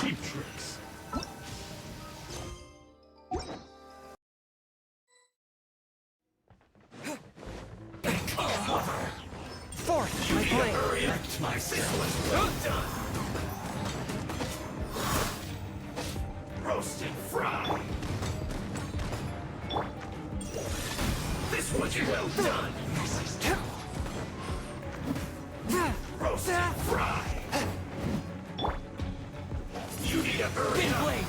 cheap tricks. Fourth, my blade. Hurry up, my skill is well done. Roast and fry. This one's well done. Roast and fry. You need a hurry Big up. blade.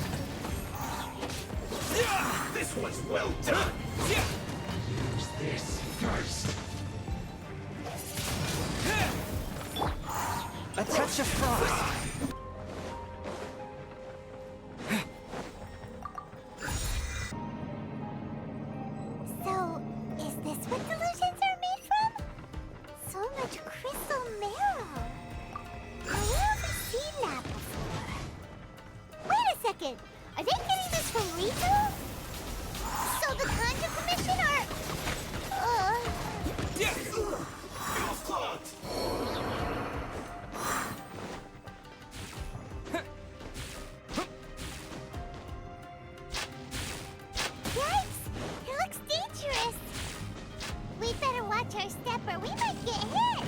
This one's well done. Use this first. A touch of frost. So, is this what delusions are made from? So much crystal marrow. Where have we seen that before? Wait a second. Are they getting this from Rito? So the Conjure Commission are... Feels clogged. Yikes! It looks dangerous. We better watch our step or we might get hit.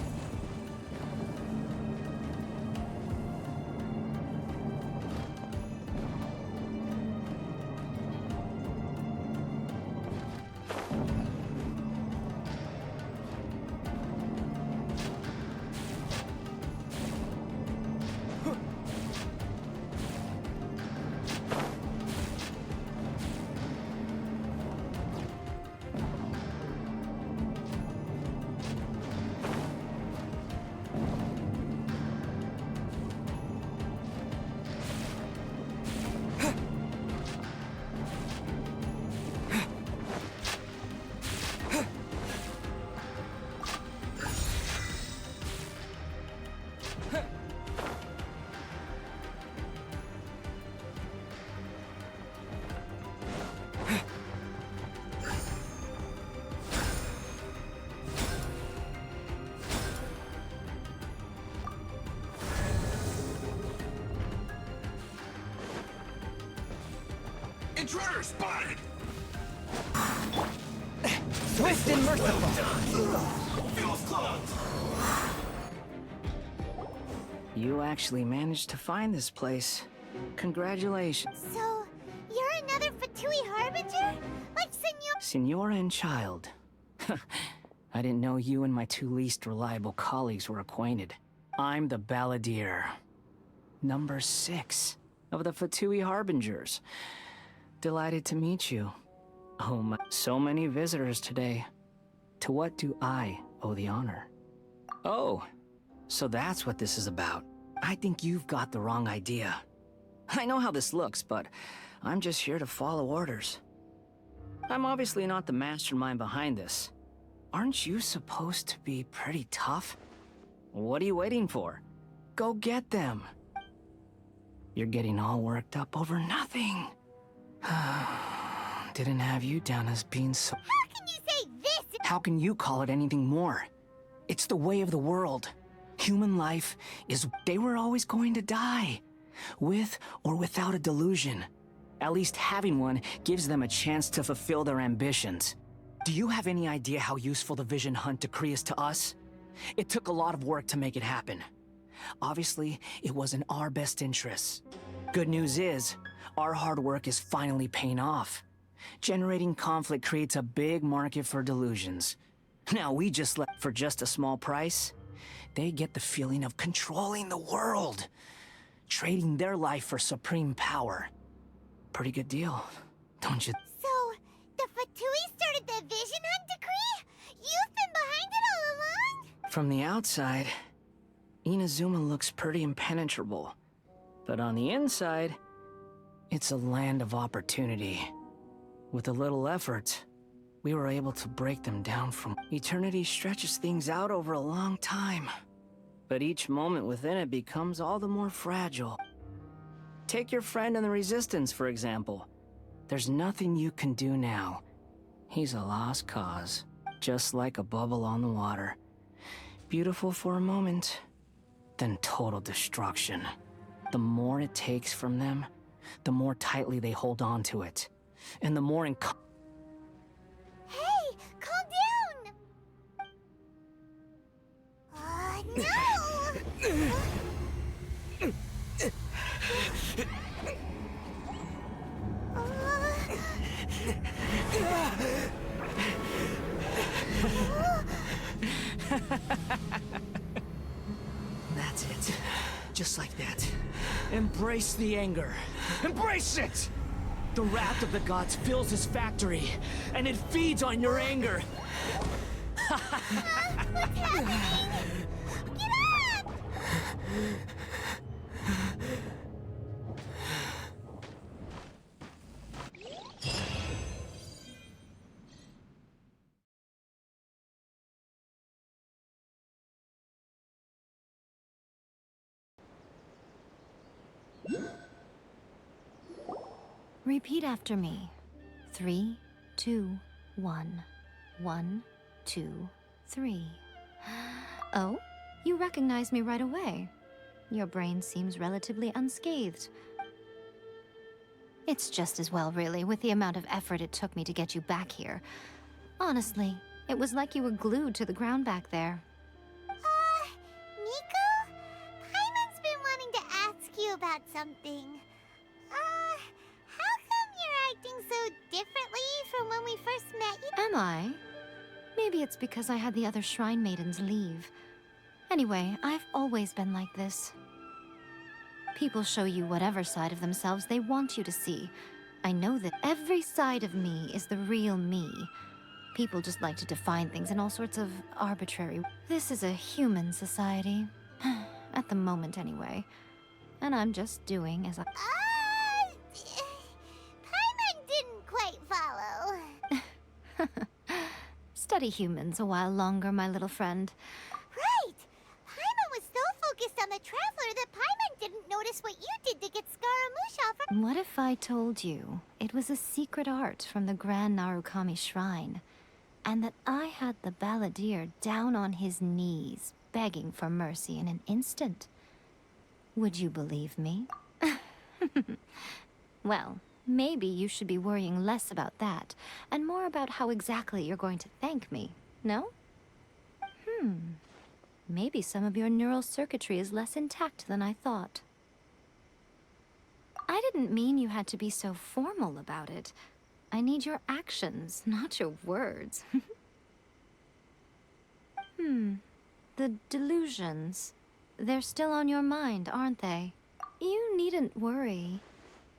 Intruder spotted! Swift and merciful. Feels clogged. You actually managed to find this place. Congratulations. So, you're another Fatui Harbinger? Like Senor... Senora and child. I didn't know you and my two least reliable colleagues were acquainted. I'm the Balladeer. Number 6 of the Fatui Harbingers. Delighted to meet you. Oh my, so many visitors today. To what do I owe the honor? Oh, so that's what this is about. I think you've got the wrong idea. I know how this looks, but I'm just here to follow orders. I'm obviously not the mastermind behind this. Aren't you supposed to be pretty tough? What are you waiting for? Go get them. You're getting all worked up over nothing. Didn't have you down as being so... How can you say this? How can you call it anything more? It's the way of the world. Human life is... They were always going to die. With or without a delusion. At least having one gives them a chance to fulfill their ambitions. Do you have any idea how useful the Vision Hunt decree is to us? It took a lot of work to make it happen. Obviously, it was in our best interests. Good news is, our hard work is finally paying off. Generating conflict creates a big market for delusions. Now we just let for just a small price. They get the feeling of controlling the world. Trading their life for supreme power. Pretty good deal, don't you? So, the Fatui started the Vision Hunt decree? You've been behind it all along? From the outside, Inazuma looks pretty impenetrable. But on the inside, it's a land of opportunity. With a little effort, we were able to break them down from... Eternity stretches things out over a long time. But each moment within it becomes all the more fragile. Take your friend in the Resistance, for example. There's nothing you can do now. He's a lost cause, just like a bubble on the water. Beautiful for a moment, then total destruction. The more it takes from them, the more tightly they hold on to it. And the more Hey, calm down! No! That's it. Just like that. Embrace the anger. Embrace it! The wrath of the gods fills his factory, and it feeds on your anger. What's happening? Get up! Repeat after me. 3, 2, 1. 1, 2, 3. Oh, you recognize me right away. Your brain seems relatively unscathed. It's just as well, really, with the amount of effort it took me to get you back here. Honestly, it was like you were glued to the ground back there. Nico? Paimon's been wanting to ask you about something. How come you're acting so differently from when we first met you? Am I? Maybe it's because I had the other Shrine Maidens leave. Anyway, I've always been like this. People show you whatever side of themselves they want you to see. I know that every side of me is the real me. People just like to define things in all sorts of arbitrary... This is a human society. At the moment, anyway. And I'm just doing as I... Paimon didn't quite follow. Study humans a while longer, my little friend. Right! Paimon was so focused on the Traveler that Paimon didn't notice what you did to get Scaramouche off her... What if I told you it was a secret art from the Grand Narukami Shrine, and that I had the balladeer down on his knees, begging for mercy in an instant? Would you believe me? Well, maybe you should be worrying less about that, and more about how exactly you're going to thank me, no? Maybe some of your neural circuitry is less intact than I thought. I didn't mean you had to be so formal about it. I need your actions, not your words. The delusions. They're still on your mind, aren't they? You needn't worry.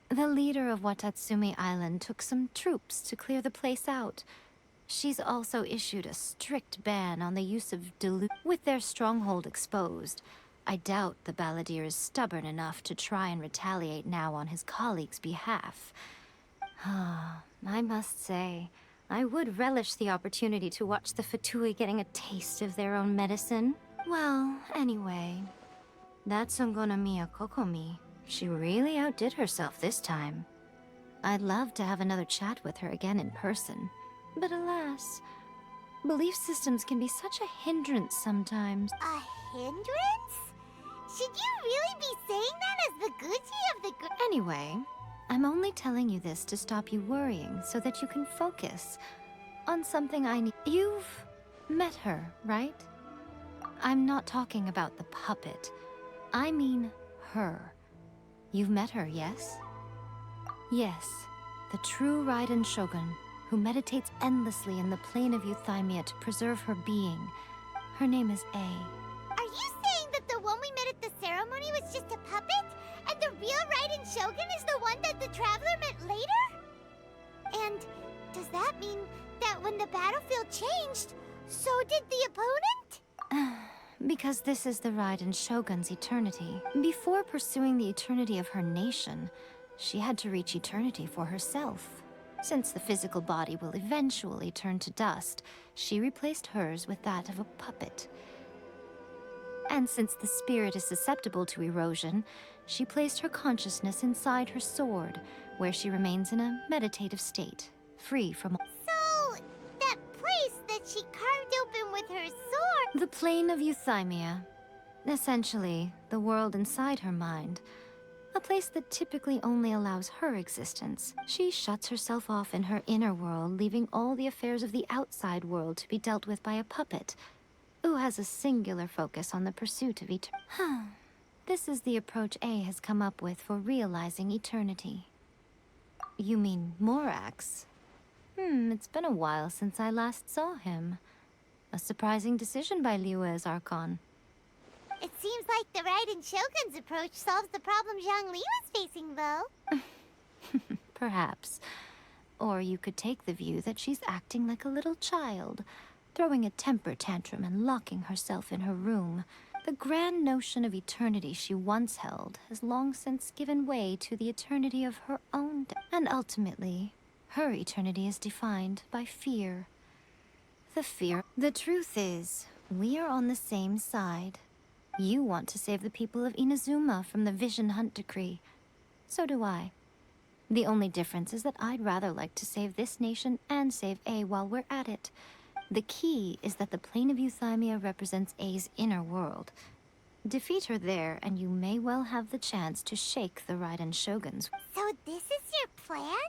The leader of Watatsumi Island took some troops to clear the place out. She's also issued a strict ban on the use of delusion. With their stronghold exposed, I doubt the balladeer is stubborn enough to try and retaliate now on his colleague's behalf. I must say, I would relish the opportunity to watch the Fatui getting a taste of their own medicine. Well, anyway, that Songonamiya Kokomi, she really outdid herself this time. I'd love to have another chat with her again in person. But alas, belief systems can be such a hindrance sometimes. A hindrance? Should you really be saying that as the Gucci of the good? Anyway, I'm only telling you this to stop you worrying so that you can focus on something I need. You've met her, right? I'm not talking about the puppet. I mean her. You've met her, yes? Yes, the true Raiden Shogun, who meditates endlessly in the plane of Euthymia to preserve her being. Her name is A. Are you saying that the one we met at the ceremony was just a puppet? And the real Raiden Shogun is the one that the Traveler met later? And does that mean that when the battlefield changed, so did the opponent? Because this is the Raiden Shogun's eternity. Before pursuing the eternity of her nation, she had to reach eternity for herself. Since the physical body will eventually turn to dust, she replaced hers with that of a puppet. And since the spirit is susceptible to erosion, she placed her consciousness inside her sword, where she remains in a meditative state, free from... So, that place that she carved open with her sword... The plane of Euthymia. Essentially, the world inside her mind. A place that typically only allows her existence. She shuts herself off in her inner world, leaving all the affairs of the outside world to be dealt with by a puppet, who has a singular focus on the pursuit of eternity. This is the approach A has come up with for realizing eternity. You mean Morax? It's been a while since I last saw him. A surprising decision by Liyue's Archon. It seems like the Raiden Shogun's approach solves the problem Zhang Li was facing, though. Perhaps. Or you could take the view that she's acting like a little child, throwing a temper tantrum and locking herself in her room. The grand notion of eternity she once held has long since given way to the eternity of her own and ultimately, her eternity is defined by fear. The truth is, we are on the same side. You want to save the people of Inazuma from the Vision Hunt decree. So do I. The only difference is that I'd rather like to save this nation and save A while we're at it. The key is that the plane of Euthymia represents A's inner world. Defeat her there, and you may well have the chance to shake the Raiden Shoguns. So this is your plan?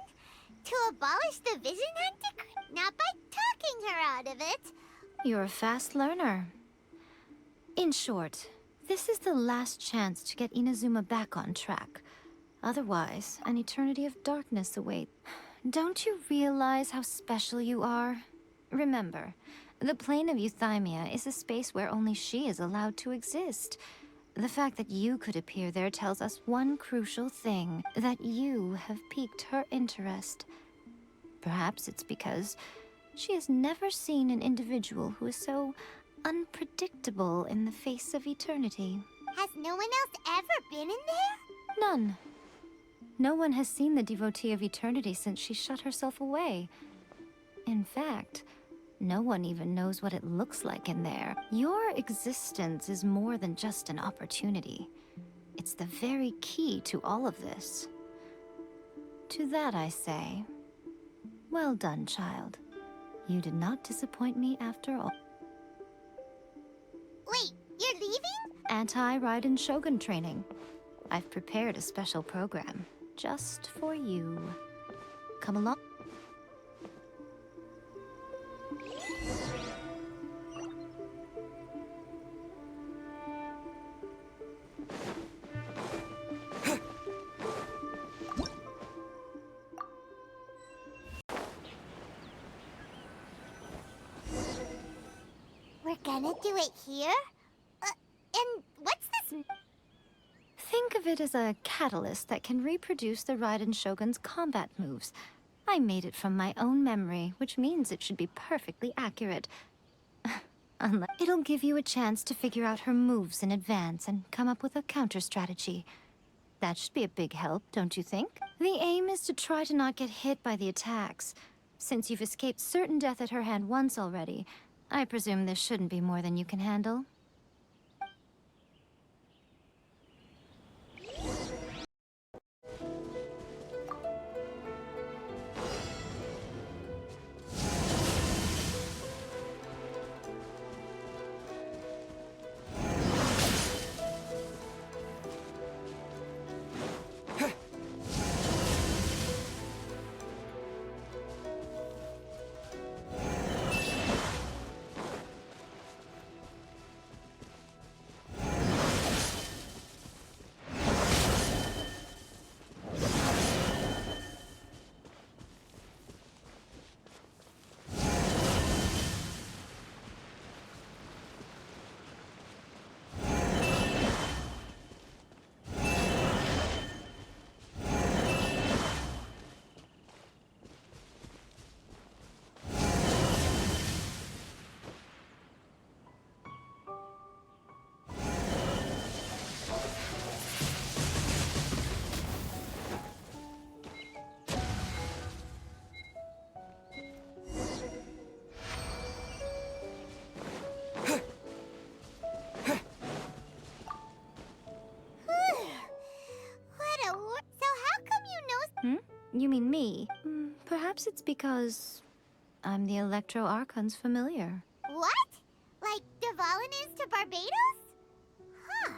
To abolish the Vision Hunt decree? Not by talking her out of it. You're a fast learner. In short, this is the last chance to get Inazuma back on track. Otherwise, an eternity of darkness awaits. Don't you realize how special you are? Remember, the plane of Euthymia is a space where only she is allowed to exist. The fact that you could appear there tells us one crucial thing, that you have piqued her interest. Perhaps it's because she has never seen an individual who is so unpredictable in the face of eternity. Has no one else ever been in there? None. No one has seen the devotee of eternity since she shut herself away. In fact, no one even knows what it looks like in there. Your existence is more than just an opportunity. It's the very key to all of this. To that I say, well done, child. You did not disappoint me after all. Wait, you're leaving? Anti-Raiden Shogun training. I've prepared a special program just for you. Come along. We're gonna do it here? And what's this? Think of it as a catalyst that can reproduce the Raiden Shogun's combat moves. I made it from my own memory, which means it should be perfectly accurate. It'll give you a chance to figure out her moves in advance and come up with a counter-strategy. That should be a big help, don't you think? The aim is to try to not get hit by the attacks. Since you've escaped certain death at her hand once already, I presume this shouldn't be more than you can handle. You mean me? Perhaps it's because I'm the Electro Archon's familiar. What? Like Devalin is to Barbados? Huh.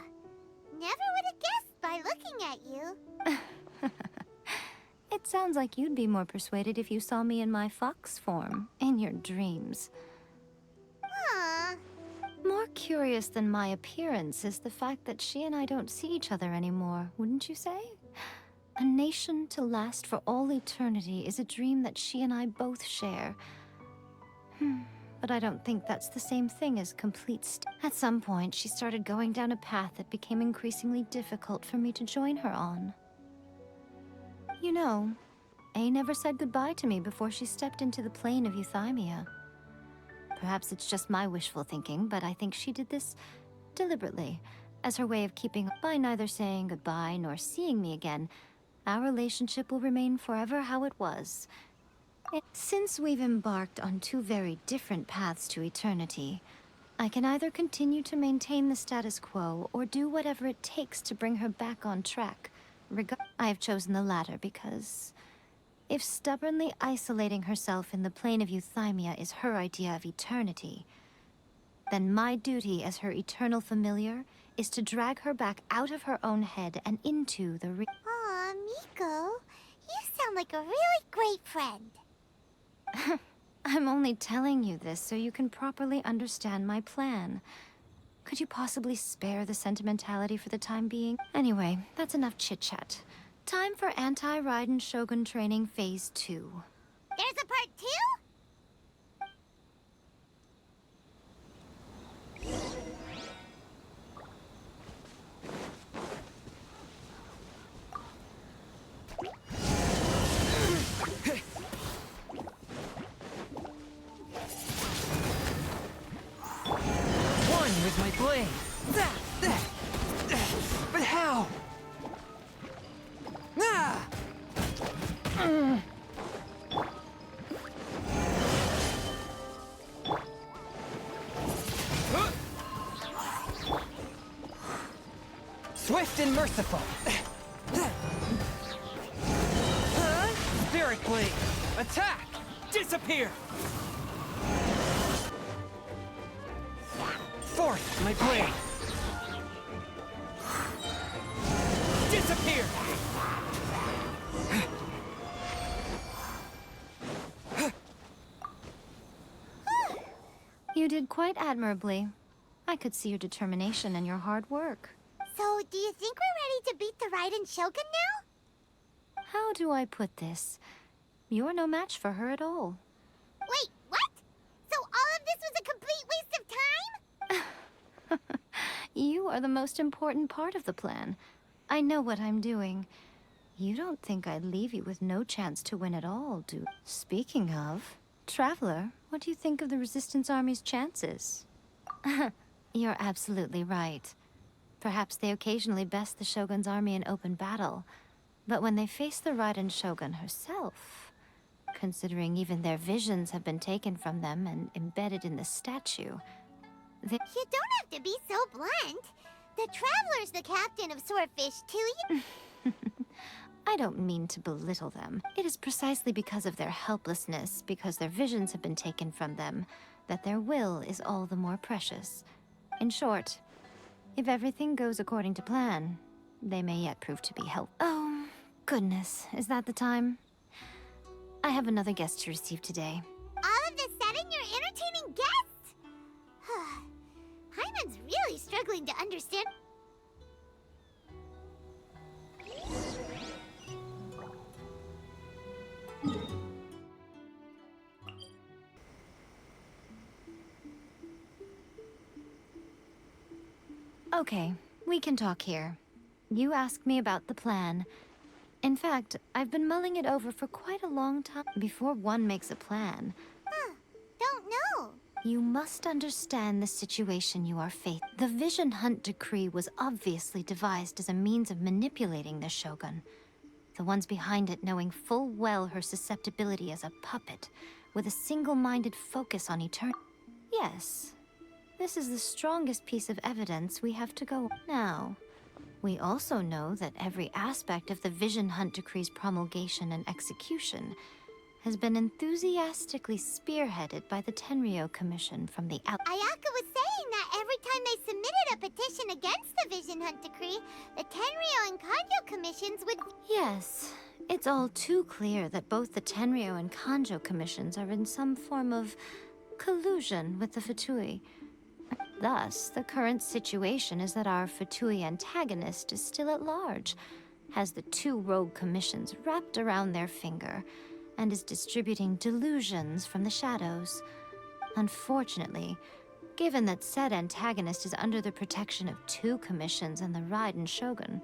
Never would have guessed by looking looking at you. It sounds like you'd be more persuaded if you saw me in my fox form, in your dreams. Aw. More curious than my appearance is the fact that she and I don't see each other anymore, wouldn't you say? A nation to last for all eternity is a dream that she and I both share. But I don't think that's the same thing as complete At some point, she started going down a path that became increasingly difficult for me to join her on. You know, A never said goodbye to me before she stepped into the plane of euthymia. Perhaps it's just my wishful thinking, but I think she did this deliberately, as her way of keeping by neither saying goodbye nor seeing me again. Our relationship will remain forever how it was. Since we've embarked on two very different paths to eternity, I can either continue to maintain the status quo or do whatever it takes to bring her back on track. I have chosen the latter because if stubbornly isolating herself in the plane of euthymia is her idea of eternity, then my duty as her eternal familiar is to drag her back out of her own head and into the Aw, Miko, you sound like a really great friend. I'm only telling you this so you can properly understand my plan. Could you possibly spare the sentimentality for the time being? Anyway, that's enough chit-chat. Time for Anti-Raiden Shogun Training Phase 2. There's a part 2? With my blade. But how? Ah! Swift and merciful. Spirit blade. Attack! Disappear! Forth, my blade! Disappear! You did quite admirably. I could see your determination and your hard work. So, do you think we're ready to beat the Raiden Shogun now? How do I put this? You're no match for her at all. Wait, what? So all of this was a complete waste of time? You are the most important part of the plan. I know what I'm doing. You don't think I'd leave you with no chance to win at all, do you? Speaking of, Traveler, what do you think of the Resistance Army's chances? You're absolutely right. Perhaps they occasionally best the Shogun's army in open battle, but when they face the Raiden Shogun herself, considering even their visions have been taken from them and embedded in the statue, You don't have to be so blunt. The Traveler's the captain of Swordfish, too. I don't mean to belittle them. It is precisely because of their helplessness, because their visions have been taken from them, that their will is all the more precious. In short, if everything goes according to plan, they may yet prove to be helpful. Oh, goodness, is that the time? I have another guest to receive today. All of this sudden, you're entertaining guests? Hyman's really struggling to understand. Okay, we can talk here. You asked me about the plan. In fact, I've been mulling it over for quite a long time. Before one makes a plan, Don't know. you must understand the situation you are facing. The Vision Hunt Decree was obviously devised as a means of manipulating the Shogun. The ones behind it knowing full well her susceptibility as a puppet, with a single-minded focus on eternity. Yes, this is the strongest piece of evidence we have to go on. Now, we also know that every aspect of the Vision Hunt Decree's promulgation and execution has been enthusiastically spearheaded by the Tenryo Commission from the out. Ayaka was saying that every time they submitted a petition against the Vision Hunt Decree, the Tenryo and Kanjo commissions would... Yes, it's all too clear that both the Tenryo and Kanjo commissions are in some form of collusion with the Fatui. Thus, the current situation is that our Fatui antagonist is still at large, has the two rogue commissions wrapped around their finger, and is distributing delusions from the shadows. Unfortunately, given that said antagonist is under the protection of two commissions and the Raiden Shogun,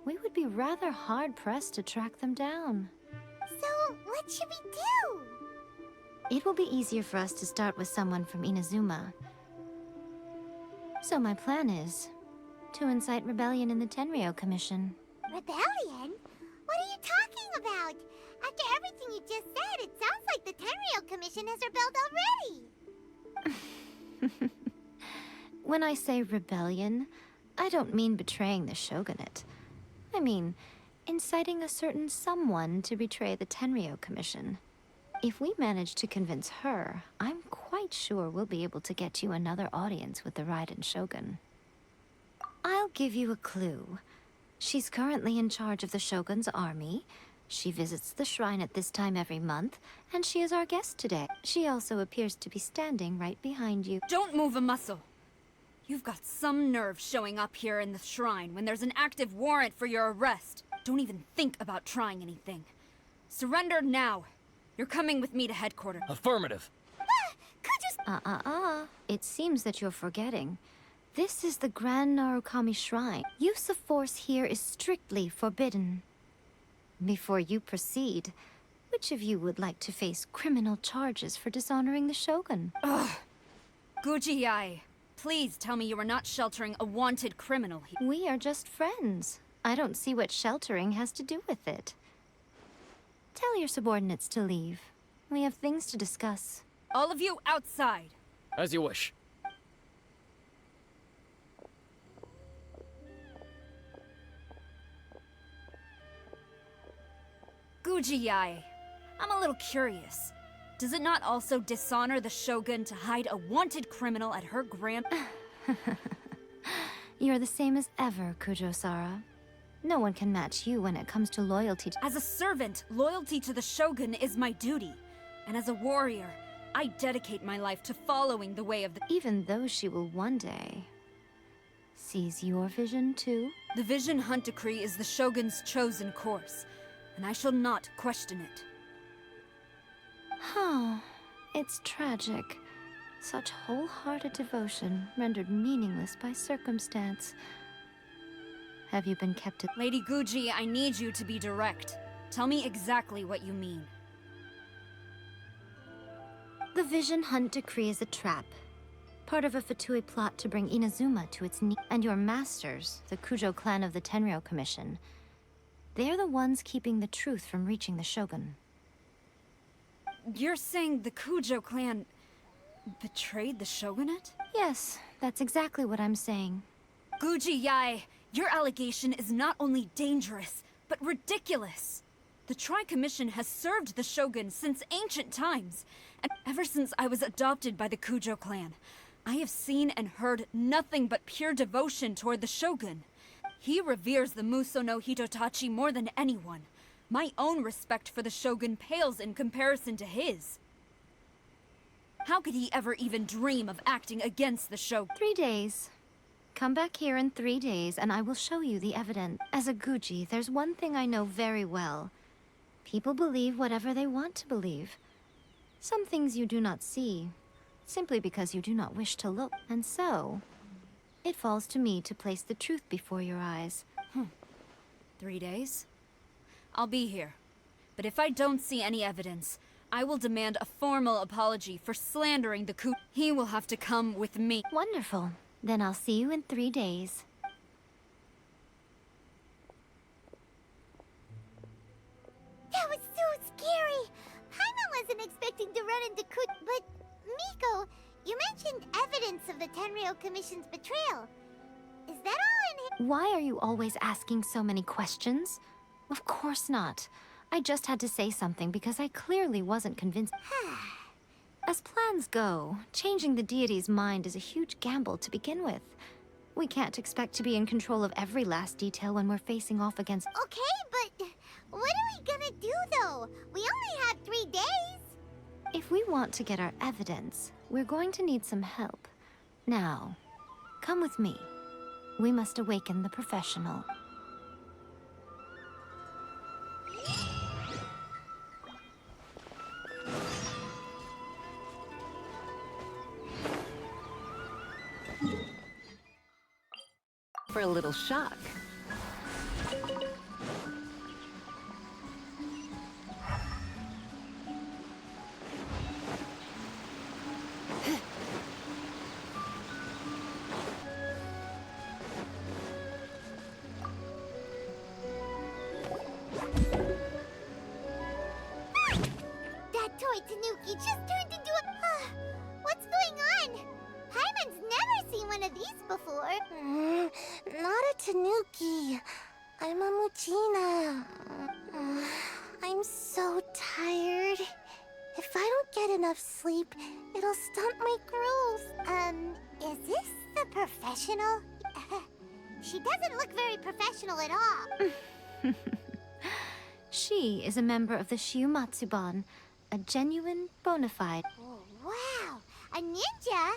we would be rather hard-pressed to track them down. So, what should we do? It will be easier for us to start with someone from Inazuma. So my plan is to incite rebellion in the Tenryo Commission. Rebellion? What are you talking about? After everything you just said, it sounds like the Tenryo Commission has rebelled already. When I say rebellion, I don't mean betraying the shogunate. I mean inciting a certain someone to betray the Tenryo Commission. If we manage to convince her, I'm quite sure we'll be able to get you another audience with the Raiden Shogun. I'll give you a clue. She's currently in charge of the Shogun's army. She visits the shrine at this time every month, and she is our guest today. She also appears to be standing right behind you. Don't move a muscle. You've got some nerve showing up here in the shrine when there's an active warrant for your arrest. Don't even think about trying anything. Surrender now. You're coming with me to headquarters. Affirmative. It seems that you're forgetting. This is the Grand Narukami Shrine. Use of force here is strictly forbidden. Before you proceed, which of you would like to face criminal charges for dishonoring the Shogun? Guji-ai, please tell me you are not sheltering a wanted criminal here. We are just friends. I don't see what sheltering has to do with it. Tell your subordinates to leave. We have things to discuss. All of you outside. As you wish. Guji-ai, I'm a little curious. Does it not also dishonor the Shogun to hide a wanted criminal at her grand... You're the same as ever, Kujo-sara. No one can match you when it comes to loyalty to... As a servant, loyalty to the Shogun is my duty. And as a warrior, I dedicate my life to following the way of the... Even though she will one day seize your vision too? The Vision Hunt Decree is the Shogun's chosen course, and I shall not question it. Huh. It's tragic. Such wholehearted devotion rendered meaningless by circumstance. Have you been kept at... Lady Guji, I need you to be direct. Tell me exactly what you mean. The Vision Hunt Decree is a trap. Part of a Fatui plot to bring Inazuma to its knees. And your masters, the Kujo clan of the Tenryo Commission, they're the ones keeping the truth from reaching the Shogun. You're saying the Kujo clan betrayed the Shogunate? Yes, that's exactly what I'm saying. Guji-ai, your allegation is not only dangerous, but ridiculous. The Tri-Commission has served the Shogun since ancient times, and ever since I was adopted by the Kujo clan, I have seen and heard nothing but pure devotion toward the Shogun. He reveres the Muso no Hitotachi more than anyone. My own respect for the Shogun pales in comparison to his. How could he ever even dream of acting against the Shogun? 3 days. Come back here in 3 days, and I will show you the evidence. As a Guji, there's one thing I know very well. People believe whatever they want to believe. Some things you do not see, simply because you do not wish to look. And so, it falls to me to place the truth before your eyes. 3 days? I'll be here. But if I don't see any evidence, I will demand a formal apology for slandering the coup. He will have to come with me. Wonderful. Then I'll see you in 3 days. That was so scary! Paimon wasn't expecting to run into but Miko, you mentioned evidence of the Tenryo Commission's betrayal. Is that all in Why are you always asking so many questions? Of course not. I just had to say something because I clearly wasn't convinced. As plans go, changing the deity's mind is a huge gamble to begin with. We can't expect to be in control of every last detail when we're facing off against— Okay, but what are we gonna do though? We only have 3 days. If we want to get our evidence, we're going to need some help. Now, come with me. We must awaken the professional. For a little shock. That toy Tanuki just turned into a... What's going on? Paimon's never seen one of these before. Not a Tanuki. I'm a Muchina. I'm so tired. If I don't get enough sleep, it'll stunt my growth. Is this the professional? She doesn't look very professional at all. She is a member of the Shiumatsuban, a genuine, bona fide. Oh, wow, a ninja?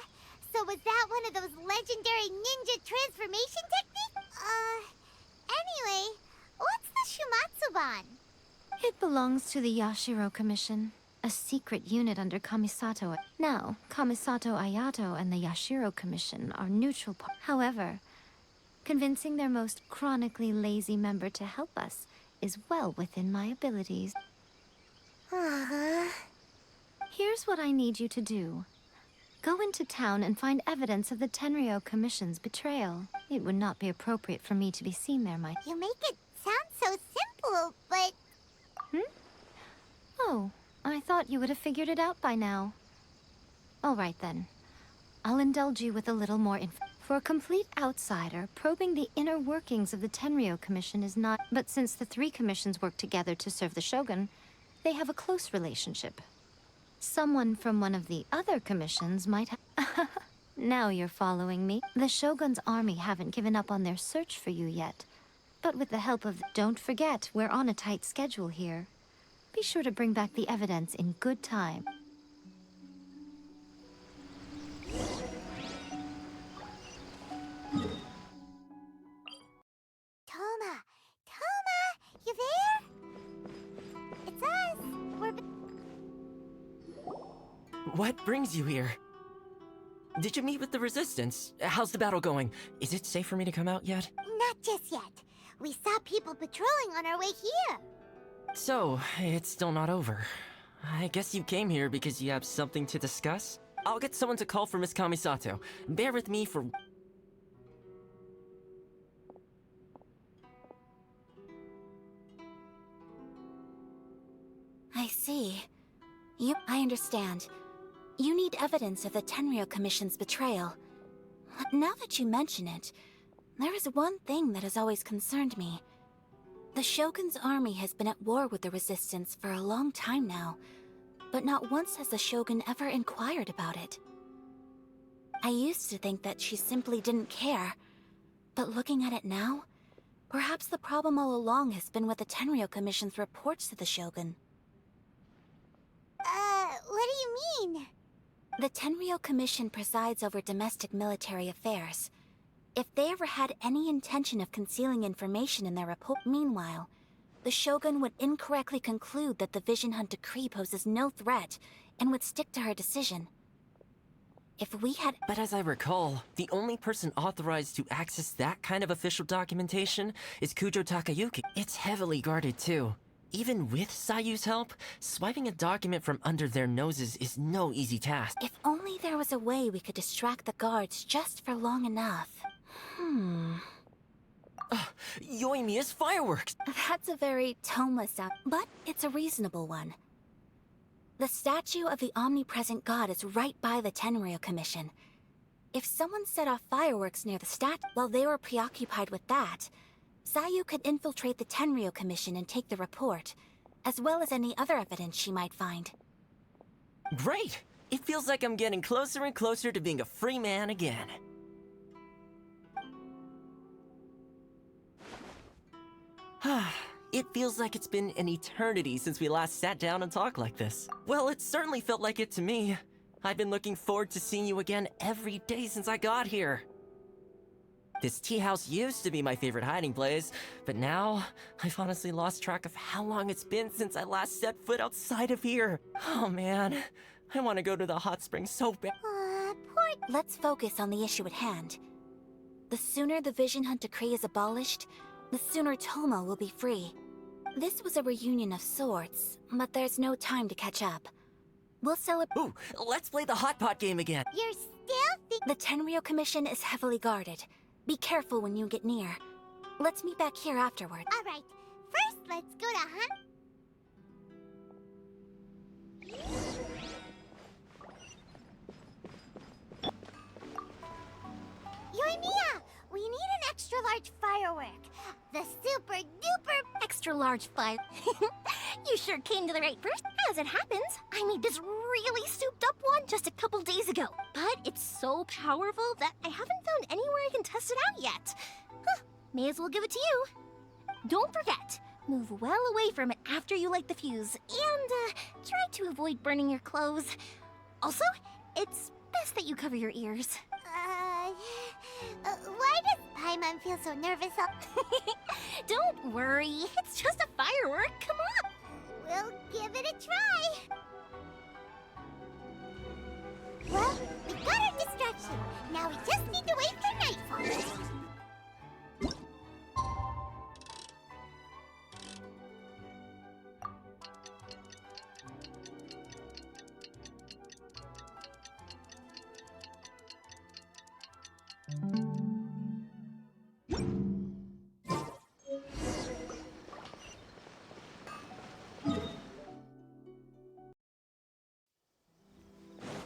So was that one of those legendary ninja transformation techniques? Anyway, what's the Shumatsuban? It belongs to the Yashiro Commission, a secret unit under Kamisato. Now, Kamisato Ayato and the Yashiro Commission are neutral However, convincing their most chronically lazy member to help us is well within my abilities. Here's what I need you to do. Go into town and find evidence of the Tenryo Commission's betrayal. It would not be appropriate for me to be seen there, You make it sound so simple, but... Oh, I thought you would have figured it out by now. All right then. I'll indulge you with a little more info. For a complete outsider, probing the inner workings of the Tenryo Commission is not... But since the 3 commissions work together to serve the Shogun, they have a close relationship. Someone from one of the other commissions might have... Now you're following me. The Shogun's army haven't given up on their search for you yet. But with the help of... Don't forget, we're on a tight schedule here. Be sure to bring back the evidence in good time. Toma! Toma! You there? It's us! We're... What brings you here? Did you meet with the Resistance? How's the battle going? Is it safe for me to come out yet? Not just yet. We saw people patrolling on our way here. So, it's still not over. I guess you came here because you have something to discuss? I'll get someone to call for Miss Kamisato. Bear with me for... I see. I understand. You need evidence of the Tenryo Commission's betrayal. Now that you mention it, there is one thing that has always concerned me. The Shogun's army has been at war with the Resistance for a long time now, but not once has the Shogun ever inquired about it. I used to think that she simply didn't care, but looking at it now, perhaps the problem all along has been with the Tenryo Commission's reports to the Shogun. What do you mean? The Tenryo Commission presides over domestic military affairs. If they ever had any intention of concealing information in their report, meanwhile, the Shogun would incorrectly conclude that the Vision Hunt decree poses no threat and would stick to her decision. If we had... But as I recall, the only person authorized to access that kind of official documentation is Kujo Takayuki. It's heavily guarded too. Even with Sayu's help, swiping a document from under their noses is no easy task. If only there was a way we could distract the guards just for long enough. Yoimiya's fireworks! That's a very Toma sound, but it's a reasonable one. The statue of the omnipresent god is right by the Tenryo Commission. If someone set off fireworks near the statue while they were preoccupied with that, Sayu could infiltrate the Tenryo Commission and take the report, as well as any other evidence she might find. Great! It feels like I'm getting closer and closer to being a free man again. It feels like it's been an eternity since we last sat down and talked like this. Well, it certainly felt like it to me. I've been looking forward to seeing you again every day since I got here. This tea house used to be my favorite hiding place, but now I've honestly lost track of how long it's been since I last set foot outside of here. Oh man, I want to go to the hot springs so bad. Let's focus on the issue at hand. The sooner the Vision Hunt Decree is abolished, the sooner Tomo will be free. This was a reunion of sorts, but there's no time to catch up. We'll celebrate. Ooh, let's play the hot pot game again. You're still The Tenryou Commission is heavily guarded. Be careful when you get near. Let's meet back here afterward. Alright, first let's go to hunt. Yoimiya, we need an extra large firework. The super duper Extra large fire. You sure came to the right person. As it happens, I made this really souped up one just a couple days ago. But it's so powerful that I haven't found anywhere I can test it out yet. Huh, may as well give it to you. Don't forget, move well away from it after you light the fuse, and try to avoid burning your clothes. Also, it's best that you cover your ears. Why does Paimon feel so nervous? Don't worry, it's just a firework, come on! We'll give it a try. Well, we got our distraction. Now we just need to wait for nightfall.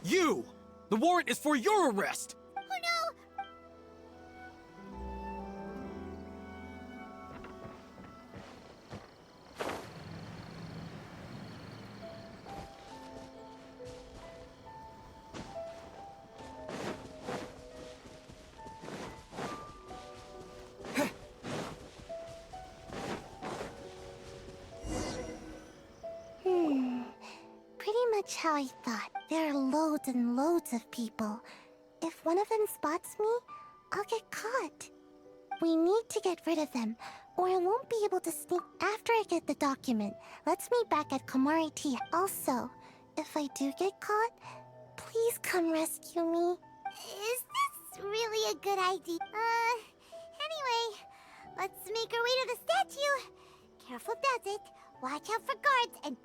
You! The warrant is for your arrest! Oh no! Pretty much how I thought. There are loads and loads of people. If one of them spots me, I'll get caught. We need to get rid of them, or I won't be able to sneak after I get the document. Let's meet back at Komari Tea. Also, if I do get caught, please come rescue me. Is this really a good idea? Anyway, let's make our way to the statue. Careful does it. Watch out for guards and...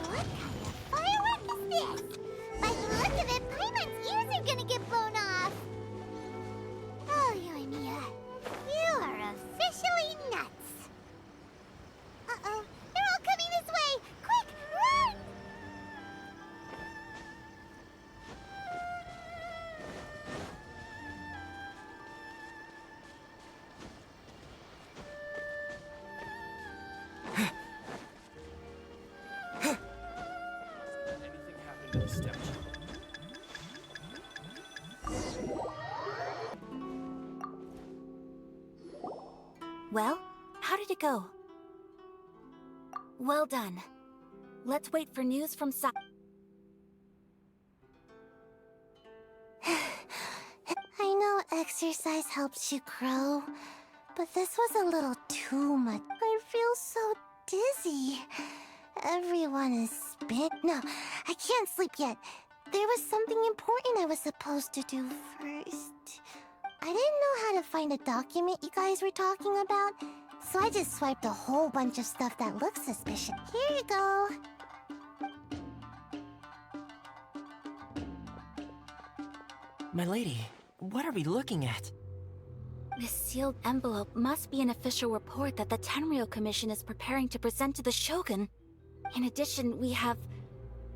What kind of firework is this? By the look of it, Paimon's ears are gonna get blown off. Oh, Yoimiya, you are officially nuts. Uh-oh, they're all coming this way. Quick, run! Anything happened to the statue? Well, how did it go? Well done. Let's wait for news from I know exercise helps you grow, but this was a little too much. I feel so dizzy. Everyone is No, I can't sleep yet. There was something important I was supposed to do first. I didn't know how to find a document you guys were talking about, so I just swiped a whole bunch of stuff that looks suspicious. Here you go. My lady, what are we looking at? This sealed envelope must be an official report that the Tenryou Commission is preparing to present to the Shogun. In addition, we have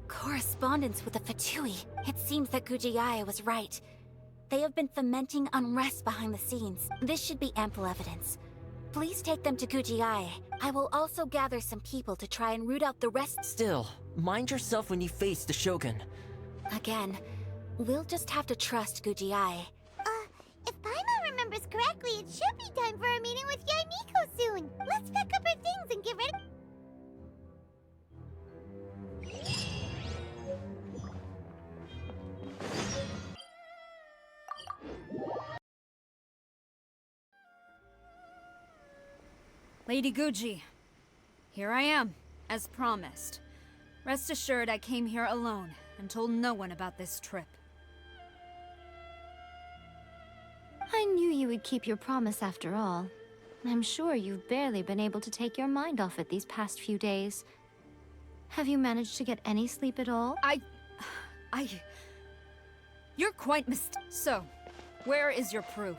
correspondence with the Fatui. It seems that Gujiaya was right. They have been fomenting unrest behind the scenes. This should be ample evidence. Please take them to Gujiaya. I will also gather some people to try and root out the rest. Still, mind yourself when you face the Shogun. Again, we'll just have to trust Gujiaya. If Paimon remembers correctly, it should be time for a meeting with Yaimiko soon. Let's pack up our things and get ready. Lady Guji, here I am, as promised. Rest assured I came here alone and told no one about this trip. I knew you would keep your promise after all. I'm sure you've barely been able to take your mind off it these past few days. Have you managed to get any sleep at all? You're quite So, where is your proof?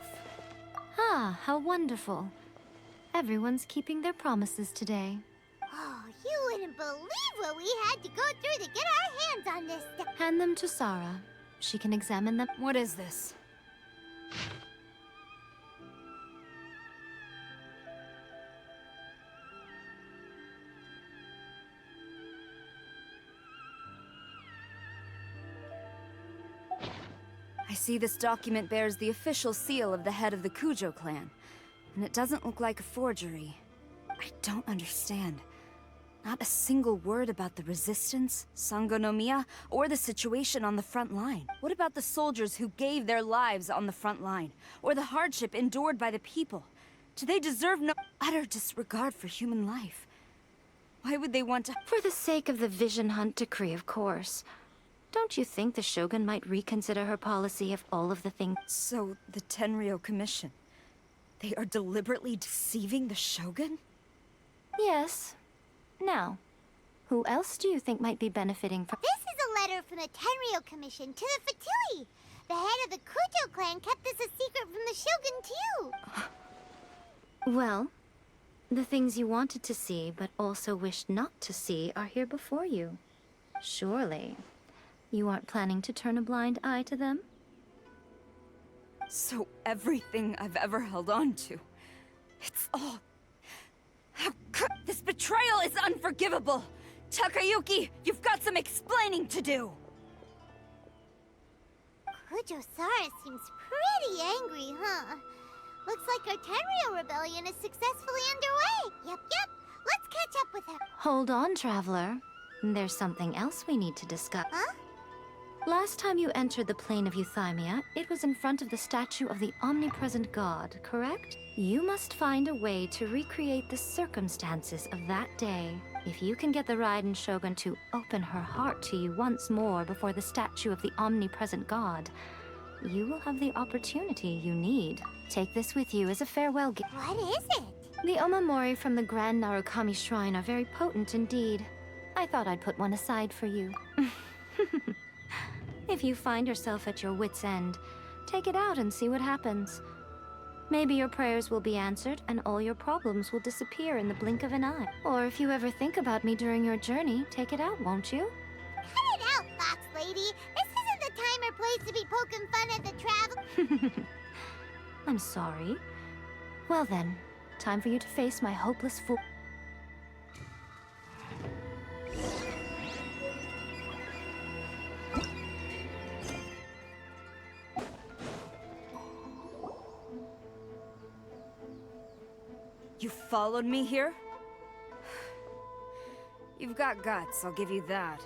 Ah, how wonderful. Everyone's keeping their promises today. Oh, you wouldn't believe what we had to go through to get our hands on this stuff. Hand them to Sarah. She can examine them. What is this? I see this document bears the official seal of the head of the Kujo clan, and it doesn't look like a forgery. I don't understand. Not a single word about the resistance, Sangonomiya, or the situation on the front line. What about the soldiers who gave their lives on the front line, or the hardship endured by the people? Do they deserve no utter disregard for human life? Why would they want to— For the sake of the Vision Hunt decree, of course. Don't you think the Shogun might reconsider her policy of all of the things— So, the Tenryou Commission, they are deliberately deceiving the Shogun? Yes. Now, who else do you think might be benefiting from— This is a letter from the Tenryou Commission to the Fatui. The head of the Kujo clan kept this a secret from the Shogun, too. Well, the things you wanted to see but also wished not to see are here before you. Surely, you aren't planning to turn a blind eye to them? So everything I've ever held on to, it's all— How could— This betrayal is unforgivable! Takayuki, you've got some explaining to do! Kujo-Sara seems pretty angry, huh? Looks like our Tenryou rebellion is successfully underway. Yep. Let's catch up with her. Hold on, Traveler. There's something else we need to discuss. Huh? Last time you entered the plane of Euthymia, it was in front of the statue of the omnipresent god, correct? You must find a way to recreate the circumstances of that day. If you can get the Raiden Shogun to open her heart to you once more before the statue of the omnipresent god, you will have the opportunity you need. Take this with you as a farewell gift. What is it? The omamori from the Grand Narukami Shrine are very potent indeed. I thought I'd put one aside for you. If you find yourself at your wit's end, take it out and see what happens. Maybe your prayers will be answered and all your problems will disappear in the blink of an eye. Or if you ever think about me during your journey, take it out, won't you? Cut it out, Fox Lady. This isn't the time or place to be poking fun at the travel. I'm sorry. Well then, time for you to face my hopeless fool. You followed me here? You've got guts, I'll give you that.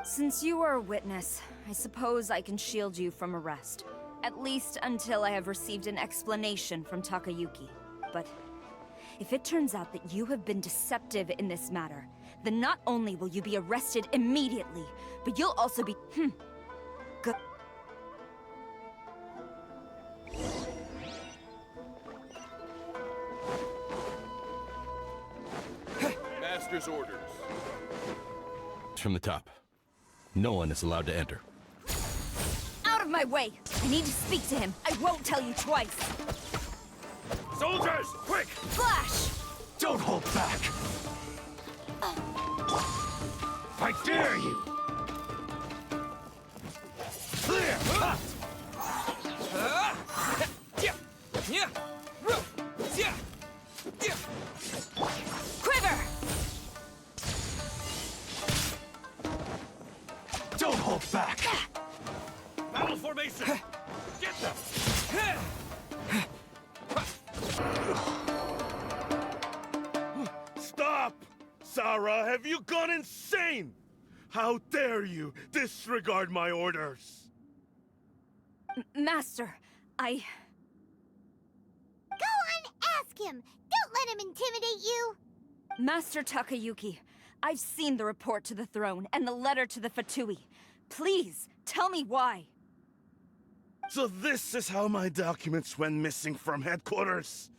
Since you are a witness, I suppose I can shield you from arrest. At least until I have received an explanation from Takayuki. But if it turns out that you have been deceptive in this matter, then not only will you be arrested immediately, but you'll also be— Good. Master's orders. From the top. No one is allowed to enter. Out of my way! I need to speak to him. I won't tell you twice. Soldiers, quick! Flash! Don't hold back! I dare you! Clear! Quiver! Don't hold back! Battle formation! Get them! Stop! Sarah, have you gone insane? How dare you disregard my orders? Master, Go on, ask him! Don't let him intimidate you! Master Takayuki, I've seen the report to the throne and the letter to the Fatui. Please, tell me why. So this is how my documents went missing from headquarters?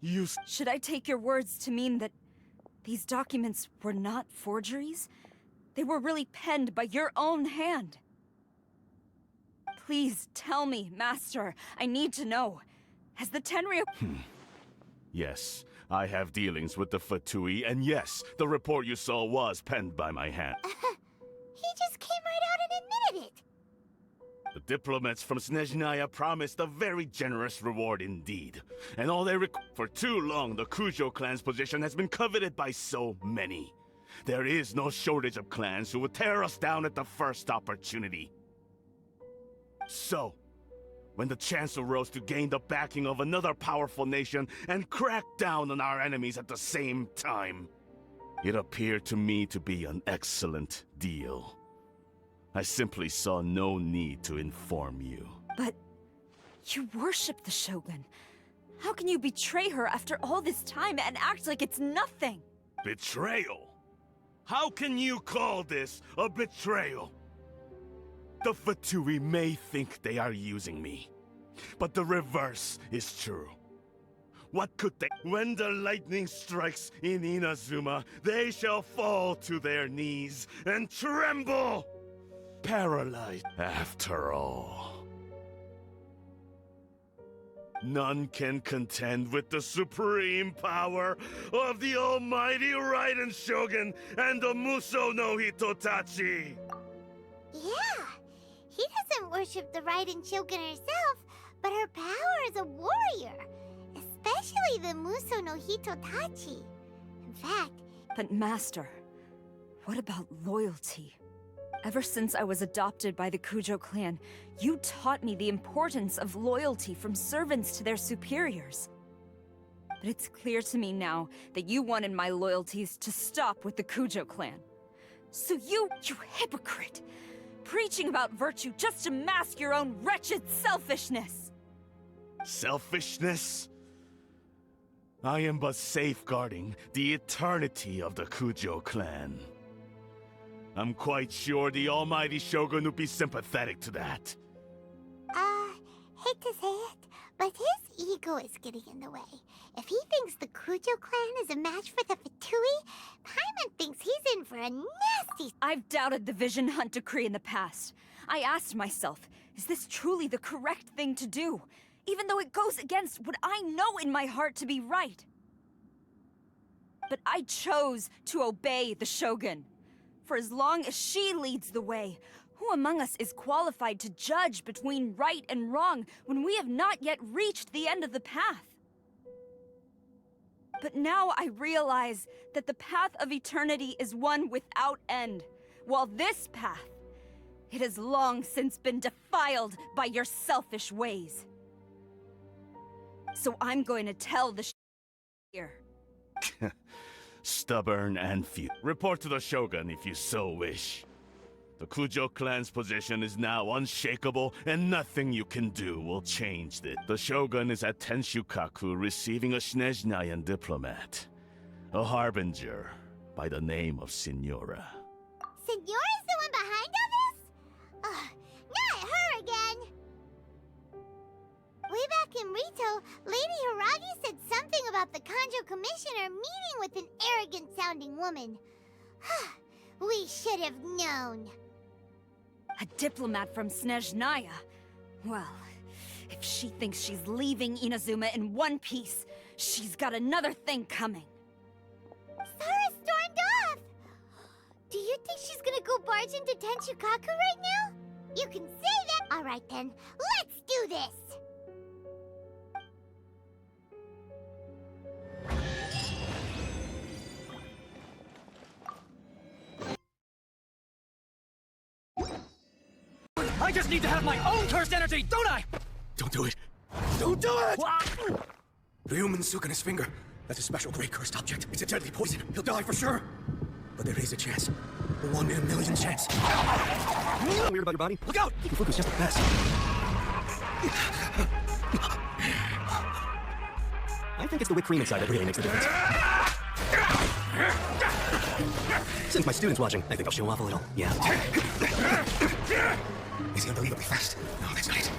You... Should I take your words to mean that these documents were not forgeries? They were really penned by your own hand. Please tell me, Master. I need to know. Has the Tenryou... Yes, I have dealings with the Fatui, and yes, the report you saw was penned by my hand. He just came right out and admitted it! The diplomats from Snezhnaya promised a very generous reward indeed. And all they for too long, the Kujo clan's position has been coveted by so many. There is no shortage of clans who would tear us down at the first opportunity. So, when the chance arose to gain the backing of another powerful nation and crack down on our enemies at the same time, it appeared to me to be an excellent deal. I simply saw no need to inform you. But you worship the Shogun. How can you betray her after all this time and act like it's nothing? Betrayal? How can you call this a betrayal? The Fatui may think they are using me, but the reverse is true. What could they... When the lightning strikes in Inazuma, they shall fall to their knees and tremble! Paralyzed after all. None can contend with the supreme power of the almighty Raiden Shogun and the Muso no Hitotachi! Yeah, he doesn't worship the Raiden Shogun herself, but her power as a warrior. Especially the Muso no Hitotachi. In fact... But Master, what about loyalty? Ever since I was adopted by the Kujo clan, you taught me the importance of loyalty from servants to their superiors. But it's clear to me now that you wanted my loyalties to stop with the Kujo clan. So you hypocrite! Preaching about virtue just to mask your own wretched selfishness! Selfishness? I am but safeguarding the eternity of the Kujo clan. I'm quite sure the almighty Shogun would be sympathetic to that. Hate to say it, but his ego is getting in the way. If he thinks the Kujo clan is a match for the Fatui, Paimon thinks he's in for a nasty... I've doubted the Vision Hunt decree in the past. I asked myself, is this truly the correct thing to do? Even though it goes against what I know in my heart to be right. But I chose to obey the Shogun. For as long as she leads the way, who among us is qualified to judge between right and wrong when we have not yet reached the end of the path? But now I realize that the path of eternity is one without end, while this path, it has long since been defiled by your selfish ways. So I'm going to tell the here. Stubborn and few. Report to the Shogun if you so wish. The Kujo clan's position is now unshakable, and nothing you can do will change it. The Shogun is at Tenshukaku receiving a Snezhnayan diplomat. A harbinger by the name of Signora. Signora's the one behind all this? Not her again! Way back in Rito, Lady Hiragi said something about the Kanjo Commissioner meeting with an arrogant-sounding woman. We should have known. A diplomat from Snezhnaya? Well, If she thinks she's leaving Inazuma in one piece, she's got another thing coming. Sora stormed off! Do you think she's gonna go barge into Tenchukaku right now? You can say that! Alright then, let's do this! I just need to have my own cursed energy, don't I? Don't do it. Don't do it! Ryuman Sukana's finger. That's a special great cursed object. It's a deadly poison. He'll die for sure. But there is a chance. A 1 in a million chance. Weird about your body? Look out! Fuku's just a mess. I think it's the whipped cream inside that really makes the difference. Since my student's watching, I think I'll show off a little. Yeah. He's unbelievably fast. No, that's not it.